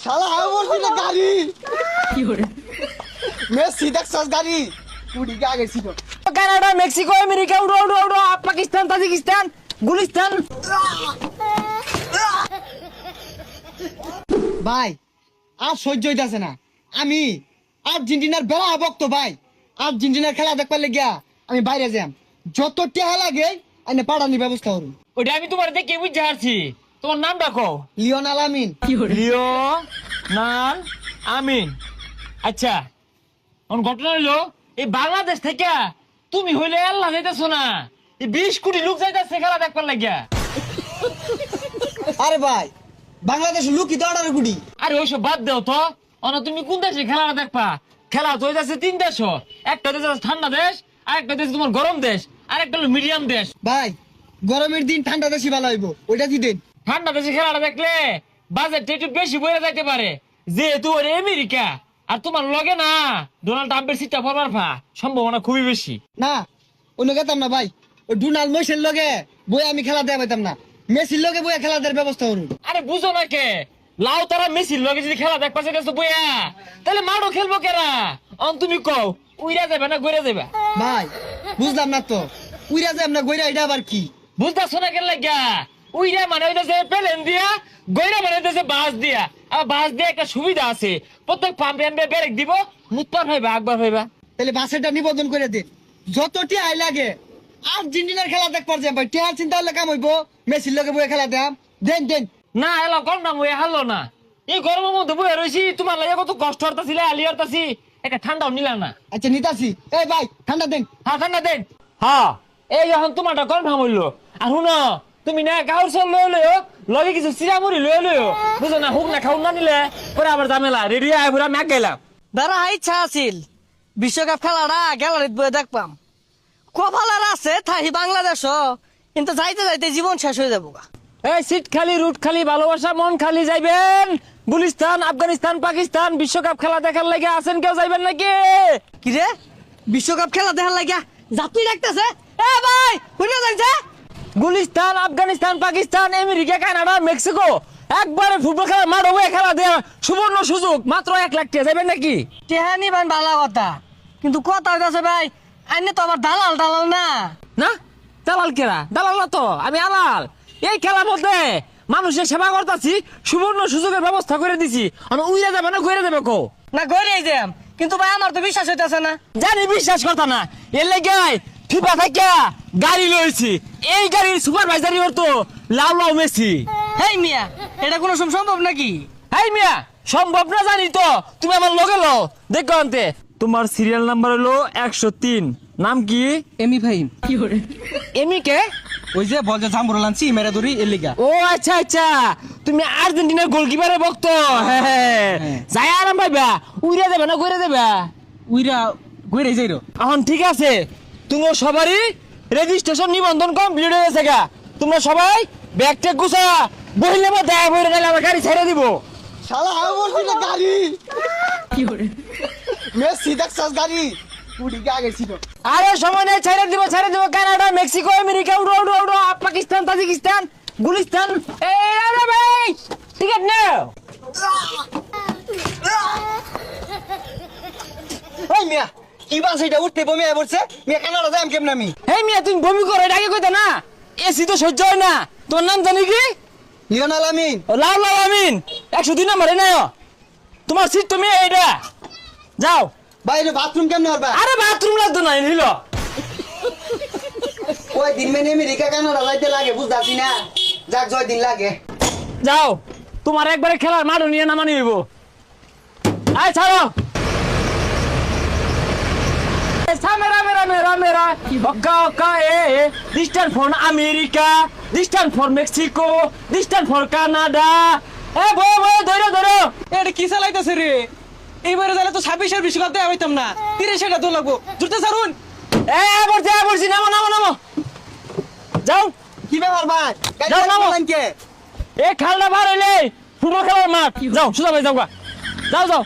শালা হাই বলছিল গাড়ি কি হরে মেসি দেখছস গাড়ি কুড়ি কে আগে ছিল কানাডা মেক্সিকো আমেরিকা উড়ো উড়ো উড়ো পাকিস্তান তাজিকিস্তান গুলিস্তান। ভাই আর সহ্য হইতাছে না। আমি আর্জেন্টিনার বেড়া ভক্ত ভাই। আর্জেন্টিনার খেলা দেখবার লেগিয়া আমি বাইরে যাম, যত টেহা লাগে আইনে পাঠানোর ব্যবস্থা করুন। ওটা আমি তোমার দেখে বুঝতে পারছি। তোমার নাম ডাকো লিওনেল আমিন। লিওনেল আমিন। আচ্ছা এখন ঘটনা হইলো এই বাংলাদেশ থেকে তুমি হইলে আল্লাহ যাইতেছো না, এই 20 কোটি লোক যাইতেছে খেলা দেখবার লাগিয়া। আরে ভাই বাংলাদেশ লুকি তো 18 কোটি। আরে ওইসব বাদ দেও তো, অনা তুমি কোন দেশে খেলা দেখবা? খেলা তো হইতাছে 3 দেশ, একটা দেশ ঠান্ডা দেশ, আরেকটা দেশ তোমার গরম দেশ, আরেকটা হলো মিডিয়াম দেশ। ভাই গরমের দিন ঠান্ডা বেশি ভালো হইব, ওইটা কি দিন? ঠান্ডা দেশে খেলাটা দেখলে বাজেটটা একটু বেশি বইয়া যাইতে পারে, যেহেতু ওরে আমেরিকা আর তোমার লগে না ডোনাল্ড ট্রাম্পের সিটটা পড়বার সম্ভাবনা খুবই বেশি। না অন্য গেতাম না ভাই, ওই ডোনাল্ড মেসির লগে বই আমি খেলা দেয়া পাইতাম না, মেসির লগে বইয়া খেলা দেওয়ার ব্যবস্থা করুন। আরে বুঝো না কে, লাও তারা মেসির লগে যদি খেলা দেখবা চাইতেছো বইয়া, তাহলে মাঠও খেলবো কেরা? তুমি কও উইরা যাবে না গইরা যাবে? ভাই বুঝলাম না তো, উইরা যাম না গইরা এটা আবার কি? বুঝতেছো না কেন লাগিয়া? উইরা মানে হইতেছে প্লেন দিয়া, গইরা মানে হইতেছে বাস দিয়া। আর বাস দিয়ে একটা সুবিধা আছে, প্রত্যেক পাম্পে আনবে ব্রেক দিব, মুতপান হইবা আকবার হইবা। তাহলে বাসেরটা নিবন্ধন করে দিন, যত টিয়াই লাগে আর্জেন্টিনার খেলা দেখবার যাম ভাই। টিয়ার চিন্তা হলে কাম হইব, মেসির লগে বইয়া খেলা দেম। দেন দেন না এলো কম দাম হয়ে হারলো না, এই গরমের মধ্যে বইয়া রয়েছি, তোমার লাগে কত কষ্ট হতাছিল, আলি হতাছি, একটা ঠান্ডাও নিলাম না। আচ্ছা নিতাছি। এই ভাই ঠান্ডা দেন। হ্যাঁ ঠান্ডা দেন। হ্যাঁ এই যখন তোমারটা কনফার্ম হইলো, আর শুনো তুমি না কাউর চল লয়ে লইও, লগে কিছু চিরামুড়ি লয়ে লইও, বুঝো না? হুক না খাউন না নিলে পরে আবার ঝামেলা। রেডি আয় পুরা ম্যাক গেলাম। দাঁড়া ইচ্ছা আছিল বিশ্বকাপ খেলাটা গ্যালারিত বয়ে দেখবাম, কপালার আছে থাহি বাংলাদেশ, কিন্তু যাইতে যাইতে জীবন শেষ হয়ে যাবো গা। এই সিট খালি রুট খালি ভালোবাসা মন খালি যাইবেন গুলিস্তান আফগানিস্তান পাকিস্তান বিশ্বকাপ খেলা দেখার লাগে আছেন, কেউ যাইবেন নাকি? কি রে বিশ্বকাপ খেলা দেখার লাগিয়া যাত্রী ডাকতেছে? এ ভাই শুনে যাইছে Gulistan Afghanistan Pakistan America Canada Mexico একবারে ফুটবল খেলা মাঠ হবে, খেলা দেওয়া সুবর্ণ সুযোগ, মাত্র 1 লাখ টাকা। যাইবেন নাকি? টেহানি ভাই ভালো কথা, কিন্তু কথা হইতাছে ভাই আইনে তো আবার দালাল দালাল না। না দালাল কেরা? দালাল না তো, আমি আলাল। এই খেলার মধ্যে মানুষের সেবা করতেছি, সুবর্ণ সুযোগের ব্যবস্থা করে দিছি। আমি উইরা যাবে না ঘুরে যাবে কো? না গড়িয়ে যাম, কিন্তু ভাই আমার তো বিশ্বাস হইতাছে না। জানি বিশ্বাস করতা না, এর লেগে ফিফা থাকিয়া গাড়ি লইছি, এই গাড়ির সুপারভাইজারি করতো লাউ লাউ মেসি। হেই মিয়া এটা কোনো সম্ভব নাকি? হাই মিয়া সম্ভব না জানি তো, তুমি আমার লগে লও দেখো আনতে। তোমার সিরিয়াল নাম্বার হলো 103, নাম কি? এমি ভাই এমি কে? ওই যে বল যে জাম্বুর লানছি মেরে ধরি এর লিগা। ও আচ্ছা আচ্ছা, তুমি আর্জেন্টিনার গোলকিপারের ভক্ত। হ্যাঁ যাই আরাম পাইবা, উইরা যাবে না ঘুরে যাবে? উইরা গইরে যাইরো। এখন ঠিক আছে, তুমি সবারই রেজিস্ট্রেশন নিবন্ধন কমপ্লিট হয়ে গেছে গা। তোমরা সবাই ব্যাগ টেক গুছা বহিলে মা দেখা বইরে গেলে আমার গাড়ি ছেড়ে দিব। শালা হাই বলছিল গাড়ি কি হরে মেসি দেখছস গাড়ি কুড়ি কে আগে ছিল। আরে সময় নেই, ছেড়ে দিব কানাডা মেক্সিকো আমেরিকা উড়ো উড়ো উড়ো পাকিস্তান তাজিকিস্তান গুলিস্তান। এই আরে ভাই টিকেট নাও। ওই মিয়া কি বাস এটা উঠতে বমি আই পড়ছে মিয়া, কানাডা যাম কেমনে আমি? এই মিয়া তুমি বমি করে ডাকে কইতা না, এসি তো সহ্য হয় না। তোর নাম জানি কি? লিওনেল আমিন। ও লাউ লাউ আমিন 102 নম্বরে নাই তোমার সিট, তুমি এইটা যাও। বাইরে বাথরুম কেমনে হবে? আরে বাথরুম লাগতো না নিল। ওই দিন মেনে আমেরিকা কানাডা যাইতে লাগে বুঝতাছি না, যাক জয় দিন লাগে। যাও তোমার একবারে খেলার মাঠও নিয়ে নামানি হইব। আয় ছাড়ো। মেরা মেরা মেরা মেরা ওকা ওকা distance for America, distance for Mexico, distance for Canada. এ বই বই ধরো ধরো। এটা কি চালাইতেছে রে? এইবারে যারা তো 26-এর বিশ্বকাপ দেওয়া হইতাম না, 30-এটা তো লাগবো জুড়তে সারুন। এ বলছি নামো নামো নামো যাও। কি ব্যাপার ভাই? যাও, নামো। কে এ খেলনা বার হইলে ফুটবল খেলার মাঠ, যাও সুজা ভাই যাও গা, যাও যাও।